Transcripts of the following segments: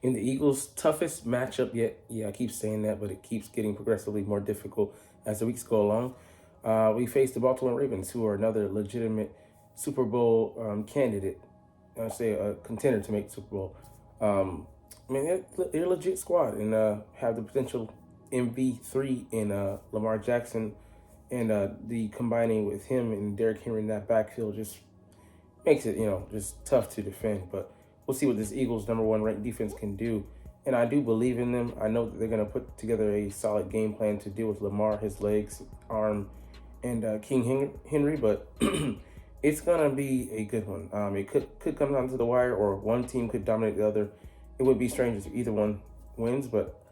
In the Eagles' toughest matchup yet, yeah, I keep saying that, but it keeps getting progressively more difficult as the weeks go along. We face the Baltimore Ravens, who are another legitimate Super Bowl candidate. I say a contender to make Super Bowl. Um, I mean, they're a legit squad and have the potential MV3 in Lamar Jackson, and the combining with him and Derrick Henry in that backfield just makes it, just tough to defend. But we'll see what this Eagles number one ranked defense can do. And I do believe in them. I know that they're going to put together a solid game plan to deal with Lamar, his legs, arm, and King Henry. But it's going to be a good one. It could come down to the wire, or one team could dominate the other. It would be strange if either one wins, but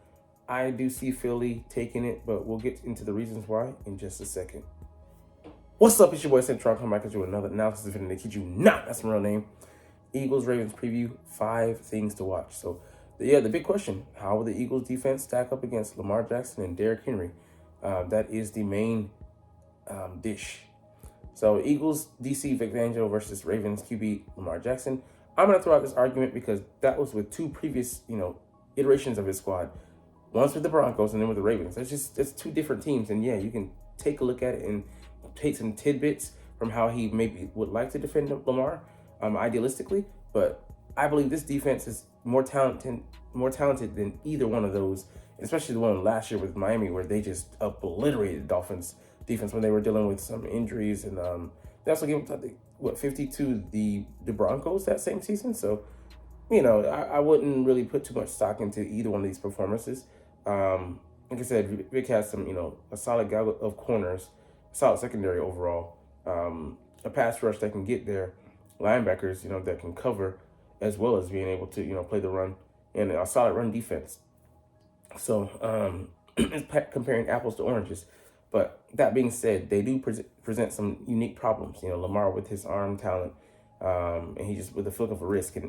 I do see Philly taking it. But we'll get into the reasons why in just a second. What's up? It's your boy Cintron coming back at you with another analysis video. They kid you not, that's my real name. Eagles Ravens preview, 5 things to watch. So, the big question: how will the Eagles defense stack up against Lamar Jackson and Derrick Henry? That is the main dish. So, Eagles DC Vic Fangio versus Ravens QB Lamar Jackson. I'm gonna throw out this argument because that was with two previous iterations of his squad. Once with the Broncos and then with the Ravens. It's two different teams, and yeah, you can take a look at it and take some tidbits from how he maybe would like to defend Lamar, idealistically. But I believe this defense is more talented than either one of those, especially the one last year with Miami, where they just obliterated Dolphins defense when they were dealing with some injuries, and they also gave up, I think, 50 to the Broncos that same season. So I wouldn't really put too much stock into either one of these performances. Like I said, Vic has some, a solid gaggle of corners, solid secondary overall, a pass rush that can get there, linebackers, that can cover, as well as being able to, play the run, and a solid run defense. So, it's comparing apples to oranges. But that being said, they do present some unique problems. Lamar with his arm talent, and he just, with a flick of a wrist, can,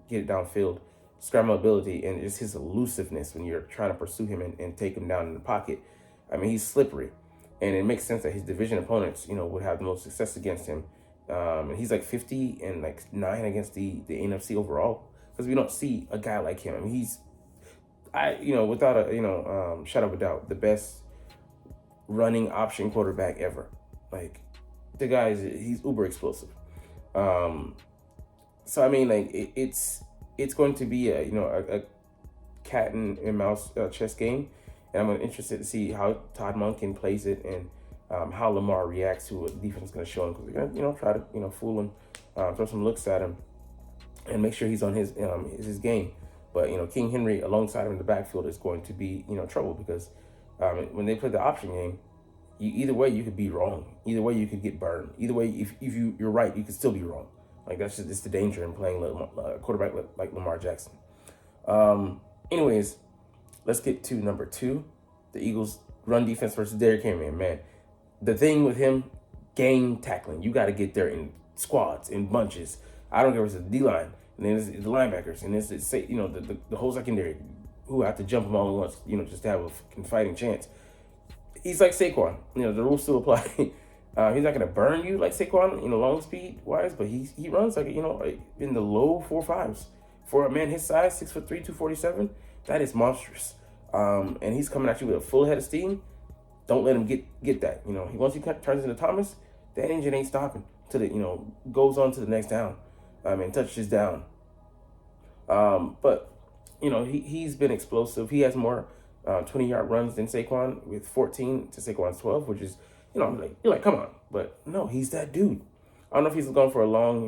get it downfield, scramble ability, and just his elusiveness when you're trying to pursue him and take him down in the pocket. I mean, he's slippery, and it makes sense that his division opponents, would have the most success against him. And he's like 50 and like 9 against the NFC overall, because we don't see a guy like him. I mean, without a shadow of a doubt, the best running option quarterback ever. Like, the guy he's uber explosive. So I mean, like, it's going to be a cat and mouse chess game, and I'm interested to see how Todd Monken plays it, and how Lamar reacts to what the defense is going to show him, because they're going to try to fool him, throw some looks at him, and make sure he's on his game. But King Henry alongside him in the backfield is going to be trouble, because when they play the option game, either way you could be wrong. Either way you could get burned. Either way, if you're right, you could still be wrong. Like, that's just, it's the danger in playing a quarterback like Lamar Jackson. Anyways, let's get to number 2, the Eagles run defense versus Derrick Henry. Man, the thing with him, game tackling. You got to get there in squads, in bunches. I don't care if it's the D line, and then it's the linebackers, and it's the whole secondary, who have to jump them all at once, just to have a fighting chance. He's like Saquon. The rules still apply. He's not gonna burn you like Saquon, long speed wise, but he runs like in the low 4.5s for a man his size, 6'3", 247. That is monstrous. And he's coming at you with a full head of steam. Don't let him get that. Once he turns into Thomas, that engine ain't stopping till it goes on to the next down. And touches down. But he's been explosive. He has more 20-yard runs than Saquon, with 14 to Saquon's 12, which is, you're like, come on. But no, he's that dude. I don't know if he's going for a long,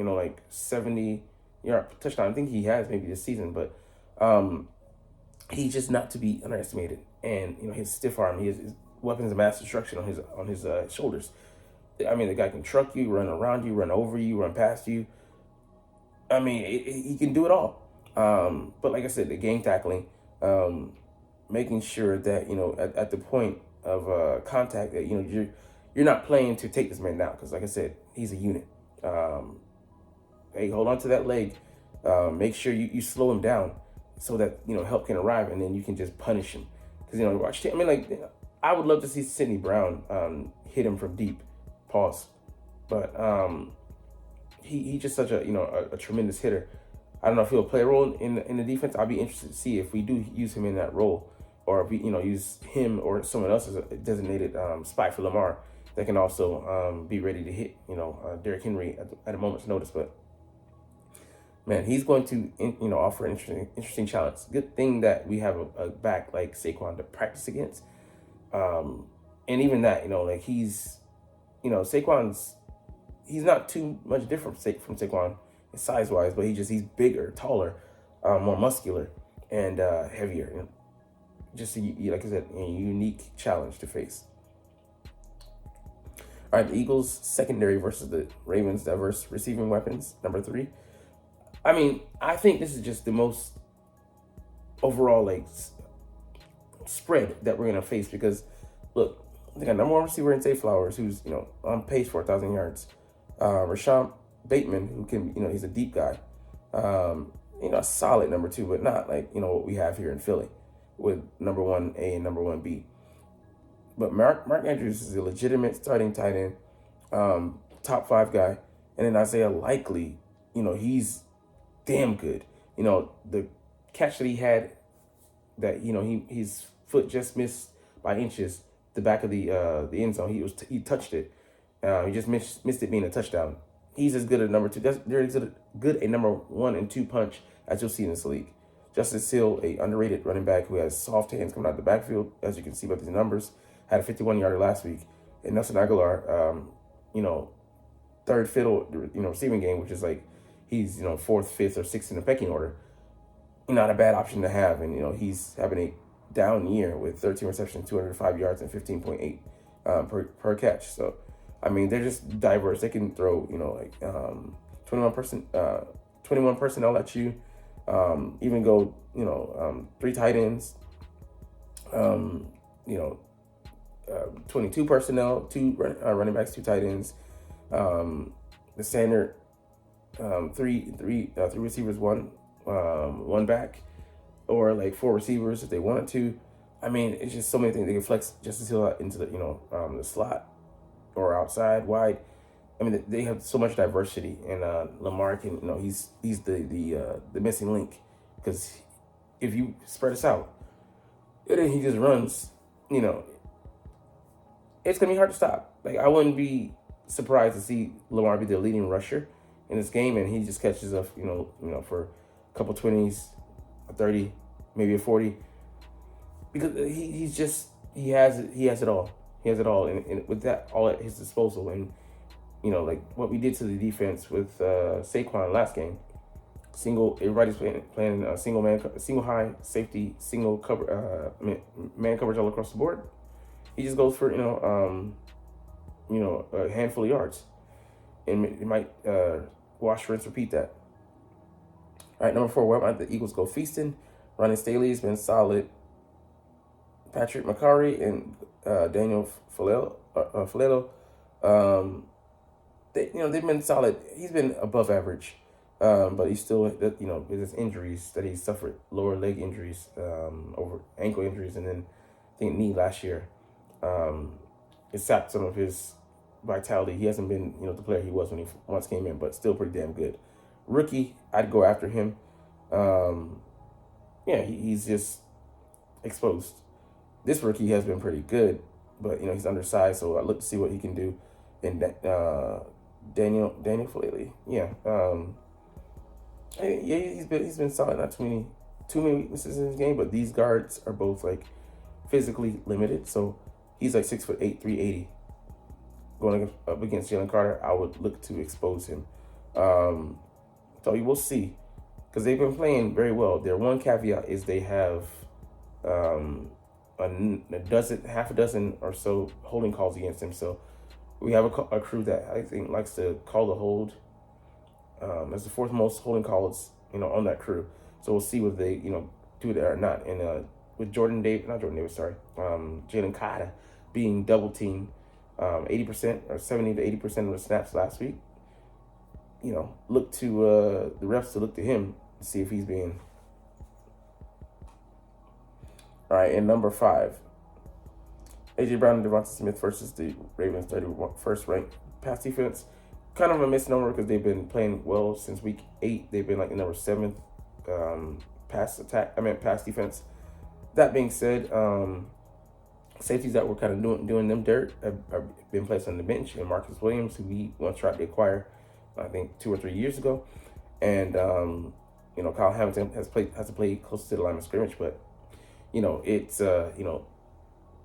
70-yard touchdown. I think he has maybe this season, but he's just not to be underestimated. And his stiff arm, his weapons of mass destruction on his shoulders. I mean, the guy can truck you, run around you, run over you, run past you. I mean, he can do it all. But like I said, the game tackling, making sure that at the point of contact, that you're not playing to take this man down, because like I said, he's a unit. Hey, hold on to that leg. Make sure you slow him down, so that help can arrive, and then you can just punish him. Because watch. I mean, like, I would love to see Sidney Brown hit him from deep. Pause. But he's just such a tremendous hitter. I don't know if he'll play a role in the defense. I'll be interested to see if we do use him in that role, or if we use him or someone else as a designated spy for Lamar that can also be ready to hit Derrick Henry at a moment's notice. But man, he's going to offer an interesting challenge. Good thing that we have a back like Saquon to practice against, and even that like Saquon's he's not too much different from Saquon size wise, but he's bigger, taller, more muscular, and heavier. Just like I said, a unique challenge to face. All right, the Eagles secondary versus the Ravens diverse receiving weapons. Number 3. I mean, I think this is just the most overall spread that we're gonna face because look, they got number 1 receiver in Zay Flowers, who's on pace for 1,000 yards. Rashad Bateman, who can he's a deep guy. A solid number 2, but not like what we have here in Philly with number 1A and number 1B. But Mark Andrews is a legitimate starting tight end, top 5 guy, and then Isaiah Likely, he's damn good. The catch that he had, that his foot just missed by inches the back of the end zone. He touched it. He just missed it being a touchdown. He's as good at number 2. They're as good a number 1 and 2 punch as you'll see in this league. Justice Hill, a underrated running back who has soft hands coming out of the backfield, as you can see by these numbers, had a 51-yarder last week. And Nelson Aguilar, third fiddle, receiving game, which is like he's 4th, 5th, or 6th in the pecking order. Not a bad option to have, and he's having a down year with 13 receptions, 205 yards, and 15.8 per catch. So, I mean, they're just diverse. They can throw 21 personnel at you. Even go 3 tight ends. 22 personnel, 2 running backs, 2 tight ends. The standard 3 receivers, 1 back, or like 4 receivers if they wanted to. I mean, it's just so many things. They can flex Justice Hill into the the slot or outside wide. I mean, they have so much diversity, and Lamar can he's the missing link, because if you spread us out and then he just runs, it's gonna be hard to stop. Like, I wouldn't be surprised to see Lamar be the leading rusher in this game, and he just catches up, for a couple 20s, a 30, maybe a 40, because he has it all. He has it all, and with that all at his disposal, and like what we did to the defense with Saquon last game. Everybody's playing single high safety, single cover, man coverage all across the board. He just goes for a handful of yards, and it might wash, rinse, repeat that. All right, number 4, where the Eagles go feasting. Ronnie Staley has been solid. Patrick McCarry and Daniel Falelo, they've been solid. He's been above average, but he's still with his injuries that he suffered, lower leg injuries, over ankle injuries, and then I think knee last year. It sapped some of his vitality. He hasn't been the player he was when he once came in, but still pretty damn good. Rookie, I'd go after him. He's just exposed. This rookie has been pretty good, but he's undersized, so I look to see what he can do. And Daniel Falele, he's been solid. Not too many weaknesses in his game, but these guards are both like physically limited. So he's like 6'8", 380. Going up against Jalen Carter, I would look to expose him. So you will see, because they've been playing very well. Their one caveat is they have half a dozen or so holding calls against him. So we have a crew that I think likes to call the hold. That's the 4th most holding calls, on that crew. So we'll see whether they, do that or not. And with Jalen Carter being double teamed 80% or 70 to 80% of the snaps last week, look to the refs to look to him to see if he's being. All right, and number 5, A.J. Brown and Devonta Smith versus the Ravens 31st ranked pass defense. kind of a misnomer because they've been playing well since week 8. They've been like the number 7th pass defense. That being said, safeties that were kind of doing them dirt have been placed on the bench, and Marcus Williams, who we once tried to acquire, I think 2 or 3 years ago, and Kyle Hamilton has to play close to the line of scrimmage, but it's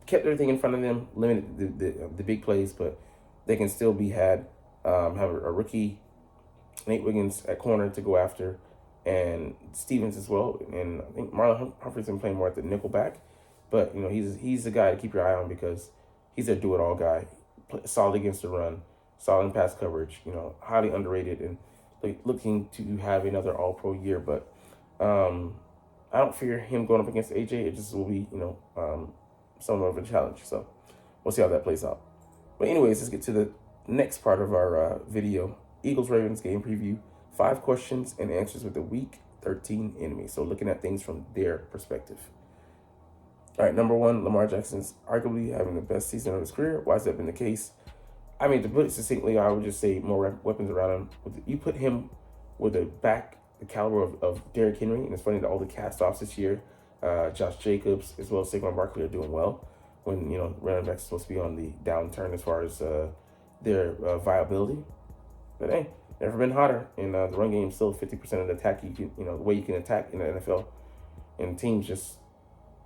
kept everything in front of them, limited the big plays, but they can still be had. Have a rookie, Nate Wiggins at corner to go after, and Stevens as well, and I think Marlon Humphrey's been playing more at the nickel back. But he's the guy to keep your eye on because he's a do-it-all guy, solid against the run, solid in pass coverage. Highly underrated and looking to have another All-Pro year. But I don't fear him going up against AJ. It just will be somewhat of a challenge. So we'll see how that plays out. But anyways, let's get to the next part of our video: Eagles-Ravens game preview. 5 questions and answers with the Week 13 enemy. So looking at things from their perspective. All right, number 1, Lamar Jackson's arguably having the best season of his career. Why has that been the case? I mean, to put it succinctly, I would just say more weapons around him. You put him with the caliber of Derrick Henry, and it's funny that all the cast-offs this year, Josh Jacobs as well as Saquon Barkley are doing well when, running backs are supposed to be on the downturn as far as their viability. But hey, never been hotter, and the run game is still 50% of the attack the way you can attack in the NFL, and teams just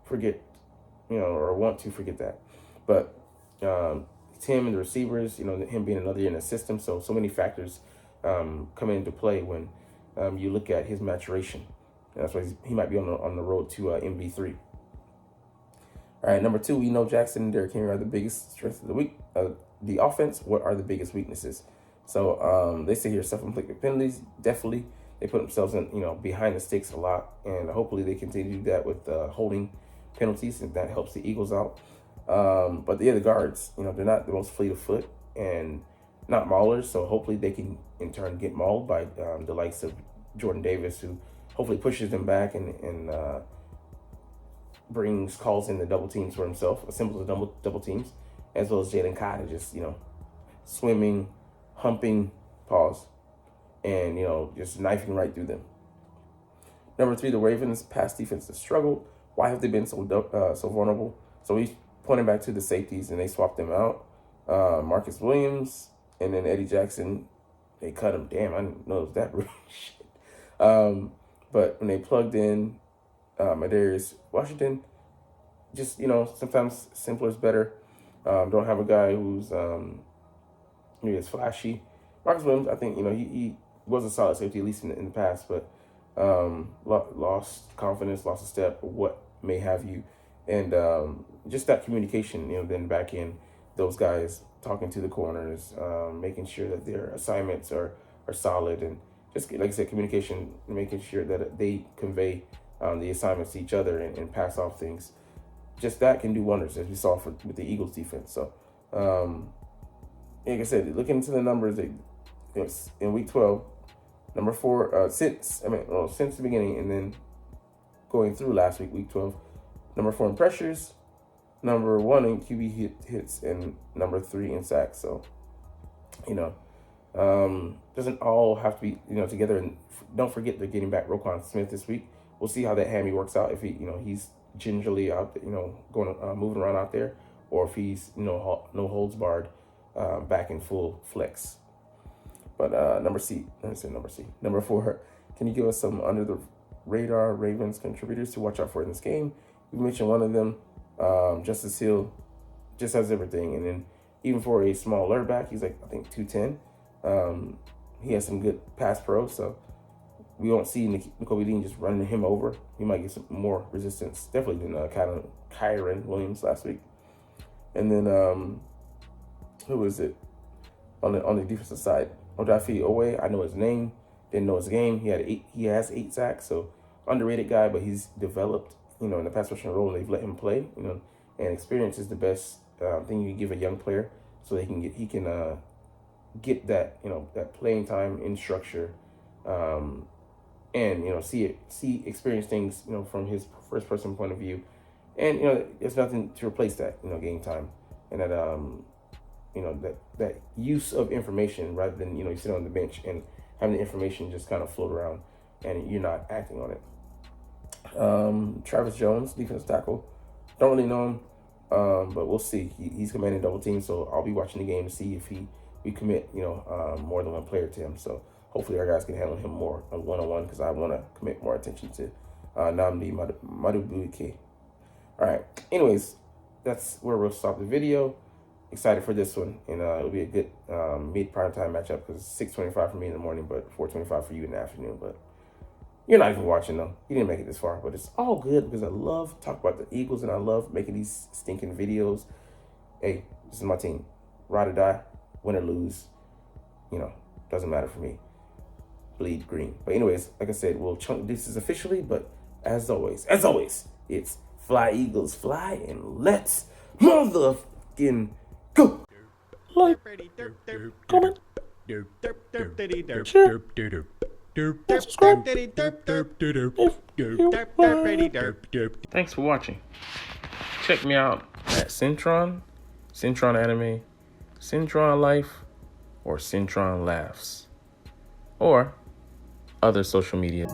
forget or want to forget that. But Tim and the receivers, him being another year in the system, so many factors come into play when you look at his maturation. And that's why he might be on the road to MB3. All right, number 2, we know Jackson and Derrick Henry are the biggest strengths of the week. The offense, what are the biggest weaknesses? So they say here self-inflicted penalties. Definitely, they put themselves in behind the sticks a lot, and hopefully they continue to do that with holding penalties, and that helps the Eagles out. But the other guards, they're not the most fleet of foot and not maulers, so hopefully they can in turn get mauled by the likes of Jordan Davis, who hopefully pushes them back and calls in the double teams for himself, assembles the double teams, as well as Jalen Cotter just swimming, humping, and just knifing right through them. Number 3, the Ravens' pass defense has struggled. Why have they been so vulnerable? So we pointing back to the safeties, and they swapped them out. Marcus Williams and then Eddie Jackson, they cut him. Damn, I didn't know it was that brutal shit. But when they plugged in Adarius Washington, just sometimes simpler is better. Don't have a guy who's maybe as flashy. Marcus Williams, I think he was a solid safety at least in the past, but lost confidence, lost a step, what may have you, and just that communication. Then back in those guys talking to the corners, making sure that their assignments are solid, and just like I said, communication, making sure that they convey the assignments to each other and pass off things. Just that can do wonders, as we saw with the Eagles defense. So, like I said, looking into the numbers, in week 12, number 4, since the beginning, and then going through last week 12, number 4 in pressures, number 1 in QB hits, and number 3 in sacks. So, doesn't all have to be together. And don't forget they're getting back Roquan Smith this week. We'll see how that hammy works out. If he's gingerly out, going moving around out there, or if he's no holds barred, back in full flex. But number 4, can you give us some under the radar Ravens contributors to watch out for in this game? You mentioned one of them, Justice Hill, just has everything, and then even for a smaller back, he's like I think 210. He has some good pass pro, so we won't see Nakobe Dean just running him over. He might get some more resistance, definitely than Kyron Williams last week. And then who is it on the defensive side? Odafe Owe, I know his name, didn't know his game. He has 8 sacks, so underrated guy, but he's developed in the pass rushing role. They've let him play, and experience is the best thing you can give a young player, so he can get that that playing time in structure, and experience things from his first person point of view, and there's nothing to replace that game time, and that that use of information rather than, you sit on the bench and having the information just kind of float around and you're not acting on it. Travis Jones, defensive tackle. Don't really know him, but we'll see. He's commanding double team, so I'll be watching the game to see if we commit, more than one player to him. So hopefully our guys can handle him more one-on-one because I want to commit more attention to Nnamdi Madubuike. All right. Anyways, that's where we'll stop the video. Excited for this one, and it'll be a good mid-prime time matchup because it's 6:25 for me in the morning, but 4:25 for you in the afternoon. But you're not even watching though. You didn't make it this far, but it's all good because I love talking about the Eagles and I love making these stinking videos. Hey, this is my team. Ride or die, win or lose, doesn't matter for me. Bleed green. But anyways, like I said, we'll chunk this is officially, but as always, it's fly Eagles fly and let's motherfucking go. Like, comment, share, and subscribe if you like. Thanks for watching. Check me out at Cintron, Cintron Anime, Cintron Life, or Cintron Laughs, or other social media.